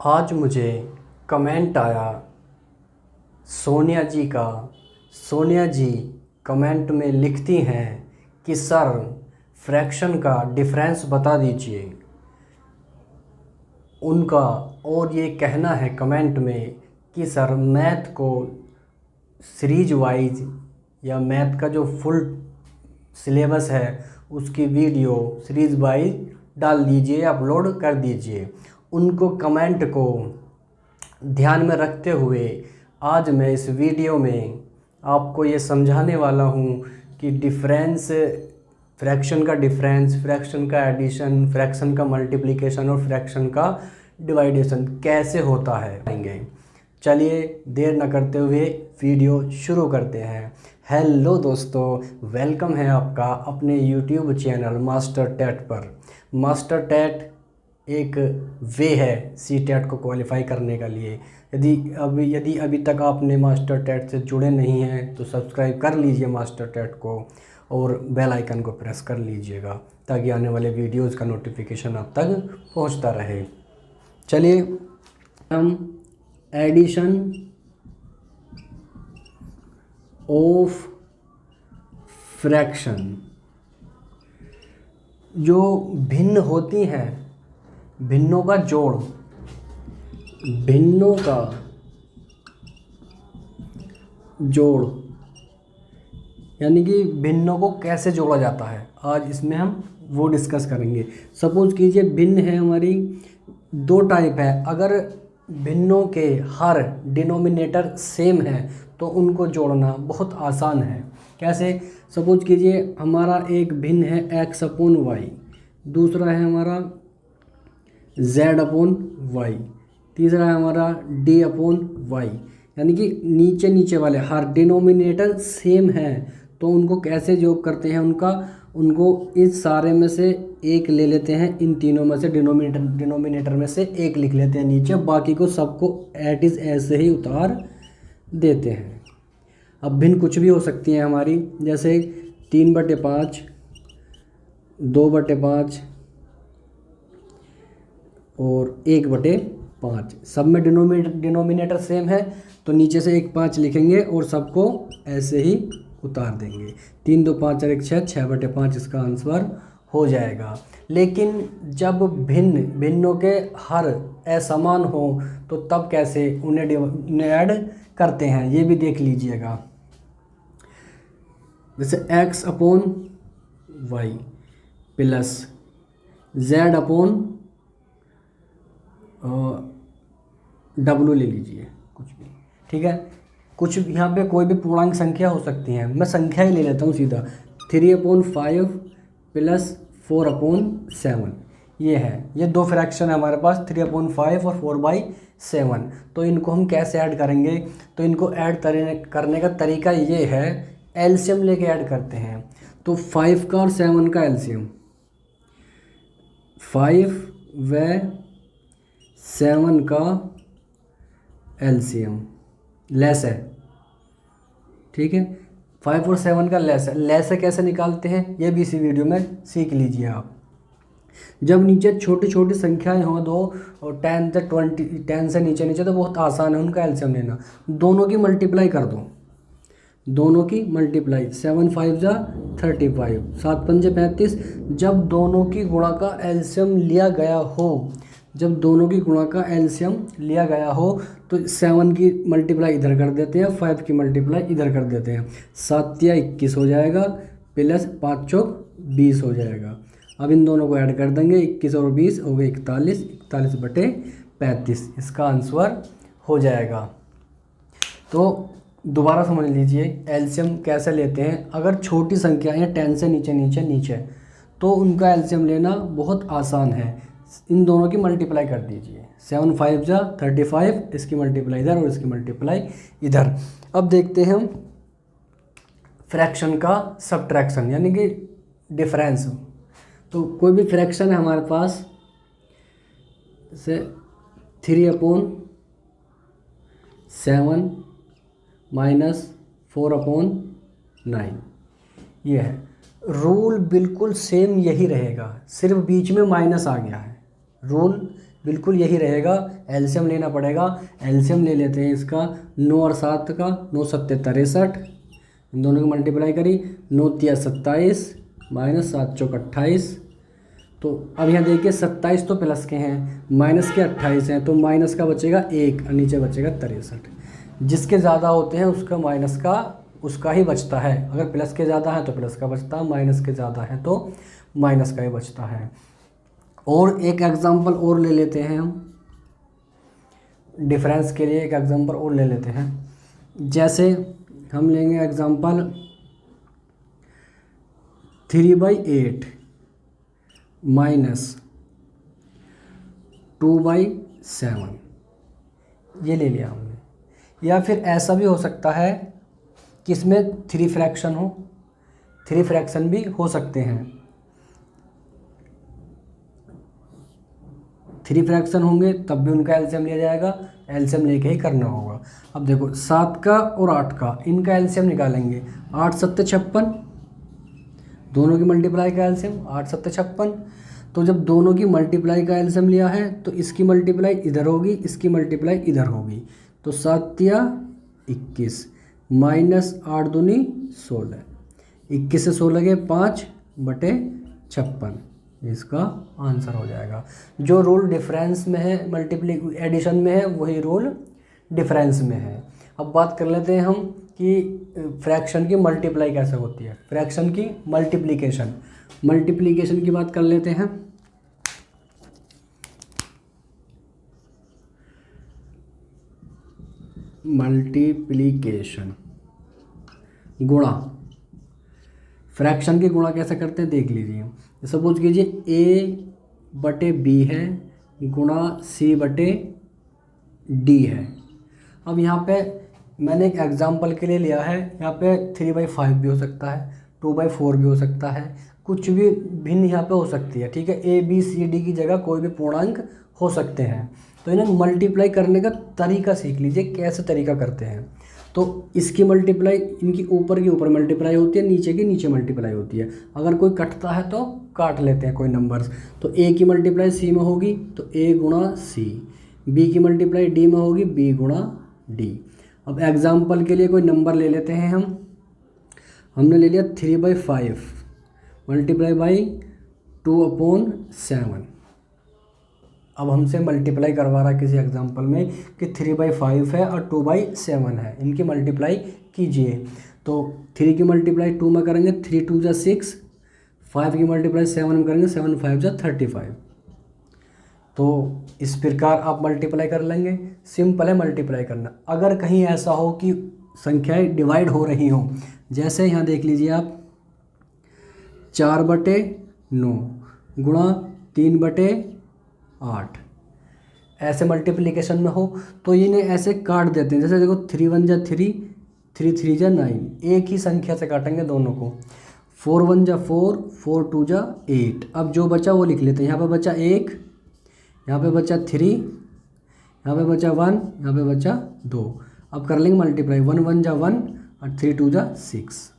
आज मुझे कमेंट आया सोनिया जी का। सोनिया जी कमेंट में लिखती हैं कि सर फ्रैक्शन का डिफरेंस बता दीजिए। उनका और ये कहना है कमेंट में कि सर मैथ को सीरीज वाइज या मैथ का जो फुल सिलेबस है उसकी वीडियो सीरीज वाइज डाल दीजिए, अपलोड कर दीजिए। उनको कमेंट को ध्यान में रखते हुए आज मैं इस वीडियो में आपको ये समझाने वाला हूँ कि डिफरेंस, फ्रैक्शन का डिफरेंस, फ्रैक्शन का एडिशन, फ्रैक्शन का मल्टीप्लिकेशन और फ्रैक्शन का डिवाइडेशन कैसे होता है आएंगे। चलिए देर न करते हुए वीडियो शुरू करते हैं। हेलो दोस्तों, वेलकम है आपका अपने यूट्यूब चैनल मास्टर टेट पर। मास्टर टेट एक वे है सी टेट को क्वालिफाई करने का लिए। यदि अभी तक आपने मास्टर टेट से जुड़े नहीं हैं तो सब्सक्राइब कर लीजिए मास्टर टेट को और बेल आइकन को प्रेस कर लीजिएगा ताकि आने वाले वीडियोस का नोटिफिकेशन आप तक पहुंचता रहे। चलिए हम एडिशन ऑफ फ्रैक्शन जो भिन्न होती हैं, भिन्नों का जोड़, भिन्नों का जोड़ यानी कि भिन्नों को कैसे जोड़ा जाता है, आज इसमें हम वो डिस्कस करेंगे। सपोज कीजिए भिन्न है हमारी, दो टाइप है। अगर भिन्नों के हर डिनोमिनेटर सेम है तो उनको जोड़ना बहुत आसान है। कैसे? सपोज कीजिए हमारा एक भिन्न है x अपॉन वाई, दूसरा है हमारा z अपॉन वाई, तीसरा है हमारा d अपॉन वाई। यानी कि नीचे नीचे वाले हर डिनोमिनेटर सेम है तो उनको कैसे जोड़ करते हैं, उनको इस सारे में से एक ले लेते हैं, इन तीनों में से डिनोमिनेटर में से एक लिख लेते हैं नीचे, बाकी को सबको एट इज़ ऐसे ही उतार देते हैं। अब भिन्न कुछ भी हो सकती हैं हमारी, जैसे 3/5, 2/5 और 1/5। सब में डिनोमिनेटर सेम है तो नीचे से एक 5 लिखेंगे और सबको ऐसे ही उतार देंगे। 3 2 5 और 1 6, 6/5 इसका आंसर हो जाएगा। लेकिन जब भिन्नों के हर असमान हो तो तब कैसे उन्हें ऐड करते हैं ये भी देख लीजिएगा। जैसे x upon Y plus z upon w ले लीजिए, कुछ भी ठीक है। कुछ यहाँ पे कोई भी पूर्णांक संख्या हो सकती है, मैं संख्या ही ले लेता हूँ सीधा। 3/5 प्लस 4/7 ये है। ये दो फ्रैक्शन है हमारे पास, 3/5 और 4/7। तो इनको हम कैसे ऐड करेंगे? तो इनको ऐड करने का तरीका ये है, एलसीएम लेके ऐड करते हैं। तो 5 का और 7 का एलसीएम, 5 व 7 का एलसीएम लेस है, ठीक है। 5 और 7 का लेस है। लेस है कैसे निकालते हैं ये भी इसी वीडियो में सीख लीजिए आप। जब नीचे छोटी छोटी संख्याएं हों दो और 10 से 20, 10 से नीचे नीचे, तो बहुत आसान है उनका एलसीएम लेना। दोनों की मल्टीप्लाई कर दो, दोनों की मल्टीप्लाई, 7 5 जा 35, 7 5 35। जब दोनों की गुणा का एलसीएम लिया गया हो, जब दोनों की गुणा का एलसीएम लिया गया हो तो 7 की मल्टीप्लाई इधर कर देते हैं, 5 की मल्टीप्लाई इधर कर देते हैं। 7 या 21 हो जाएगा प्लस 5 चौक 20 हो जाएगा। अब इन दोनों को ऐड कर देंगे, 21 और 20 हो गए 41, 41/35 इसका आंसर हो जाएगा। तो दोबारा समझ लीजिए एलसीएम कैसे लेते हैं। अगर छोटी संख्याएं हैं 10 से नीचे नीचे नीचे तो उनका एलसीएम लेना बहुत आसान है। इन दोनों की मल्टीप्लाई कर दीजिए, 7 5 जा 35, इसकी मल्टीप्लाई इधर और इसकी मल्टीप्लाई इधर। अब देखते हैं हम फ्रैक्शन का सब्ट्रैक्शन यानी कि डिफरेंस। तो कोई भी फ्रैक्शन है हमारे पास, जैसे 3/7 माइनस 4/9 ये है। रूल बिल्कुल सेम यही रहेगा, सिर्फ बीच में माइनस आ गया है। रूल बिल्कुल यही रहेगा, एलसीएम लेना पड़ेगा। एलसीएम ले लेते हैं इसका 9 और 7 का, 9 सत्ते 63, इन दोनों की मल्टीप्लाई करी, 9 तिया 27 माइनस 7 चौक 28। तो अब यहाँ देखिए 27 तो प्लस के हैं, माइनस के 28 हैं, तो माइनस का बचेगा 1 और नीचे बचेगा 63। जिसके ज़्यादा होते हैं उसका माइनस का उसका ही बचता है। अगर प्लस के ज़्यादा है तो प्लस का बचता है, माइनस के ज़्यादा है तो माइनस का ही बचता है। और एक एग्जांपल और ले लेते हैं हम, डिफरेंस के लिए एक एग्जांपल और ले लेते हैं। जैसे हम लेंगे एग्जांपल 3/8 माइनस 2/7, ये ले लिया हमने। या फिर ऐसा भी हो सकता है कि इसमें 3 फ्रैक्शन हो, 3 फ्रैक्शन भी हो सकते हैं। 3 फ्रैक्शन होंगे तब भी उनका एलसीएम लिया जाएगा, एलसीएम लेके ही करना होगा। अब देखो 7 का और 8 का, इनका एलसीएम निकालेंगे। 8 सत्ते 56, दोनों की मल्टीप्लाई का एलसीएम 8 सत्ते 56। तो जब दोनों की मल्टीप्लाई का एलसीएम लिया है तो इसकी मल्टीप्लाई इधर होगी, इसकी मल्टीप्लाई इधर होगी। तो 7 तिया 21 माइनस 8 दूनी 16, 21 से 16 गए 5/56, इसका आंसर हो जाएगा। जो रूल डिफरेंस में है, एडिशन में है, वही रूल डिफरेंस में है। अब बात कर लेते हैं हम कि फ्रैक्शन की मल्टीप्लाई कैसे होती है। फ्रैक्शन की मल्टीप्लिकेशन की बात कर लेते हैं। मल्टीप्लिकेशन, गुणा, फ्रैक्शन की गुणा कैसे करते हैं देख लीजिए। सपोज कीजिए a/b है गुणा c/d है। अब यहाँ पे मैंने एक एग्जांपल के लिए लिया है, यहाँ पे 3/5 भी हो सकता है, 2/4 भी हो सकता है, कुछ भी भिन्न यहाँ पे हो सकती है। ठीक है, a b c d की जगह कोई भी पूर्णांक हो सकते हैं। तो इन्हें मल्टीप्लाई करने का तरीका सीख लीजिए, कैसे तरीका करते हैं। तो इसकी मल्टीप्लाई इनकी ऊपर की ऊपर मल्टीप्लाई होती है, नीचे की नीचे मल्टीप्लाई होती है। अगर कोई कटता है तो काट लेते हैं कोई नंबर्स। तो a की मल्टीप्लाई c में होगी तो a गुणा c, b की मल्टीप्लाई d में होगी b गुणा d। अब एग्जाम्पल के लिए कोई नंबर ले लेते हैं हमने ले लिया 3/5 मल्टीप्लाई बाई 2/7। अब हमसे मल्टीप्लाई करवा रहा है किसी एग्जांपल में कि 3/5 है और 2/7 है, इनकी मल्टीप्लाई कीजिए। तो 3 की मल्टीप्लाई 2 में करेंगे, 3 2 जा 6, 5 की मल्टीप्लाई 7 में करेंगे, 7 5 जा 35। तो इस प्रकार आप मल्टीप्लाई कर लेंगे। सिंपल है मल्टीप्लाई करना। अगर कहीं ऐसा हो कि संख्याएं डिवाइड हो रही हों, जैसे यहाँ देख लीजिए आप 4/9 गुणा 3/8, ऐसे मल्टीप्लिकेशन में हो तो इन्हें ऐसे काट देते हैं। जैसे देखो 3 1 जा 3, 3 3 जा 9, एक ही संख्या से काटेंगे दोनों को। 4 1 जा 4, 4 2 जा 8। अब जो बचा वो लिख लेते हैं। यहाँ पे बचा 1, यहाँ पे बचा 3, यहाँ पे बचा 1, यहाँ पे बचा 2। अब कर लेंगे मल्टीप्लाई, 1 1 जा 1 और 3 2 जा 6।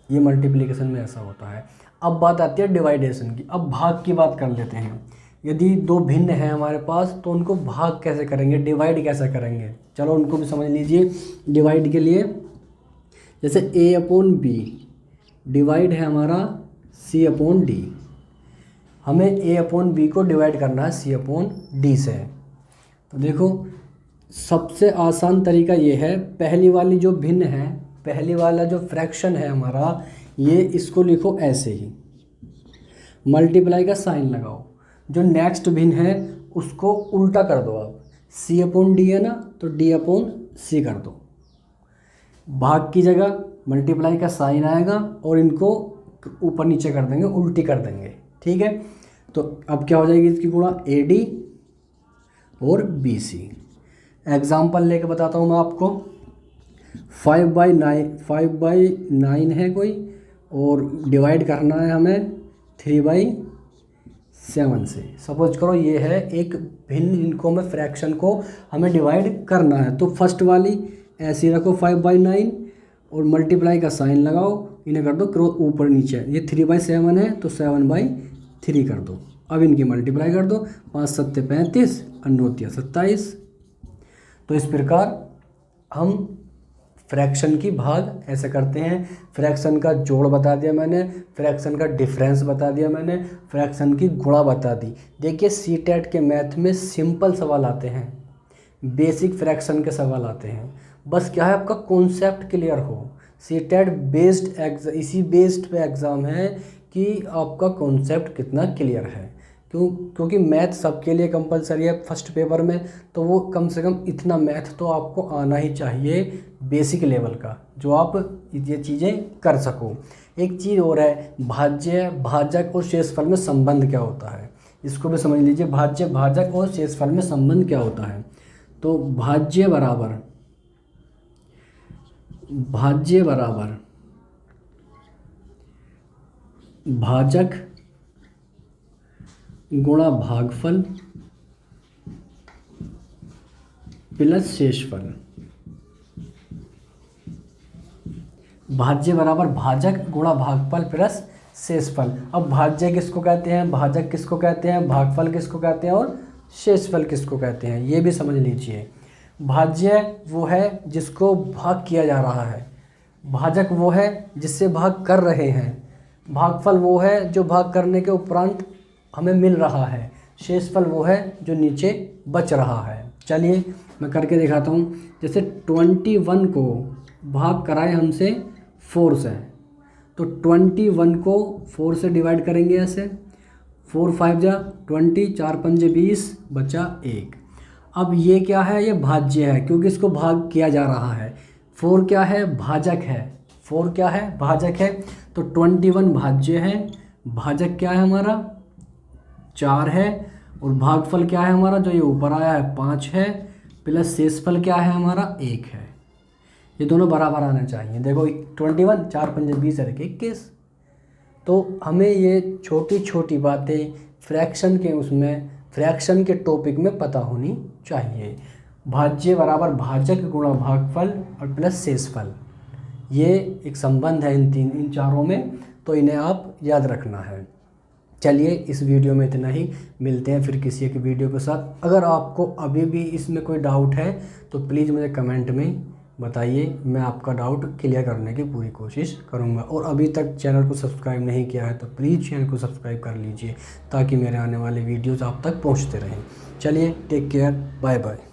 ये मल्टीप्लिकेशन में ऐसा होता है। अब बात आती है डिवाइडेशन की। अब भाग की बात कर लेते हैं। यदि दो भिन्न हैं हमारे पास तो उनको भाग कैसे करेंगे, डिवाइड कैसे करेंगे, चलो उनको भी समझ लीजिए। डिवाइड के लिए जैसे a/b डिवाइड है हमारा c/d, हमें a/b को डिवाइड करना है c/d से। तो देखो सबसे आसान तरीका ये है, पहली वाली जो भिन्न है, पहली वाला जो फ्रैक्शन है हमारा, ये इसको लिखो ऐसे ही, मल्टीप्लाई का साइन लगाओ। जो नेक्स्ट भिन्न है उसको उल्टा कर दो आप, c/d है ना तो d/c कर दो। भाग की जगह मल्टीप्लाई का साइन आएगा और इनको ऊपर नीचे कर देंगे, उल्टी कर देंगे। ठीक है, तो अब क्या हो जाएगी इसकी गुणा AD और BC। एग्जाम्पल लेके बताता हूँ मैं आपको। 5/9 है कोई और डिवाइड करना है हमें 3/7 से। सपोज करो ये है एक भिन्न, इनको में फ्रैक्शन को हमें डिवाइड करना है। तो फर्स्ट वाली ऐसी रखो 5/9 और मल्टीप्लाई का साइन लगाओ, इन्हें कर दो क्रॉस ऊपर नीचे। ये 3/7 है तो 7/3 कर दो। अब इनकी मल्टीप्लाई कर दो, 5 सत्ते 35 और 9 तिया 27। तो इस प्रकार हम फ्रैक्शन की भाग ऐसे करते हैं। फ्रैक्शन का जोड़ बता दिया मैंने, फ्रैक्शन का डिफरेंस बता दिया मैंने, फ्रैक्शन की गुणा बता दी। देखिए सीटेट के मैथ में सिंपल सवाल आते हैं, बेसिक फ्रैक्शन के सवाल आते हैं, बस क्या है आपका कॉन्सेप्ट क्लियर हो। सीटेट बेस्ड इसी बेस्ड पे एग्ज़ाम है कि आपका कॉन्सेप्ट कितना क्लियर है। क्योंकि मैथ सबके लिए कंपलसरी है फर्स्ट पेपर में, तो वो कम से कम इतना मैथ तो आपको आना ही चाहिए बेसिक लेवल का, जो आप ये चीज़ें कर सको। एक चीज़ और है, भाज्य भाजक और शेषफल में संबंध क्या होता है, इसको भी समझ लीजिए। भाज्य भाजक और शेषफल में संबंध क्या होता है। तो भाज्य बराबर भाजक गुणा भागफल प्लस शेषफल। भाज्य बराबर भाजक गुणा भागफल प्लस शेषफल। अब भाज्य किसको कहते हैं, भाजक किसको कहते हैं, भागफल किसको कहते हैं और शेषफल किसको कहते हैं, ये भी समझ लीजिए। भाज्य वो है जिसको भाग किया जा रहा है, भाजक वो है जिससे भाग कर रहे हैं, भागफल वो है जो भाग करने के उपरांत हमें मिल रहा है, शेषफल वो है जो नीचे बच रहा है। चलिए मैं करके दिखाता हूँ। जैसे 21 को भाग कराए हमसे 4 से, तो 21 को 4 से डिवाइड करेंगे ऐसे, 4 5 जा 20, 4 5 20 बचा 1। अब ये क्या है, ये भाज्य है क्योंकि इसको भाग किया जा रहा है। 4 क्या है, भाजक है, 4 क्या है, भाजक है। तो 21 भाज्य है, भाजक क्या है हमारा 4 है, और भागफल क्या है हमारा जो ये ऊपर आया है 5 है, प्लस शेषफल क्या है हमारा 1 है। ये दोनों बराबर आना चाहिए। देखो 21 4 5 20 है 21। तो हमें ये छोटी छोटी बातें फ्रैक्शन के टॉपिक में पता होनी चाहिए। भाज्य बराबर भाजक गुणा भागफल और प्लस शेषफल, ये एक संबंध है इन चारों में, तो इन्हें आप याद रखना है। चलिए इस वीडियो में इतना ही, मिलते हैं फिर किसी एक वीडियो के साथ। अगर आपको अभी भी इसमें कोई डाउट है तो प्लीज़ मुझे कमेंट में बताइए, मैं आपका डाउट क्लियर करने की पूरी कोशिश करूंगा। और अभी तक चैनल को सब्सक्राइब नहीं किया है तो प्लीज़ चैनल को सब्सक्राइब कर लीजिए ताकि मेरे आने वाले वीडियोज़ आप तक पहुंचते रहें। चलिए टेक केयर, बाय बाय।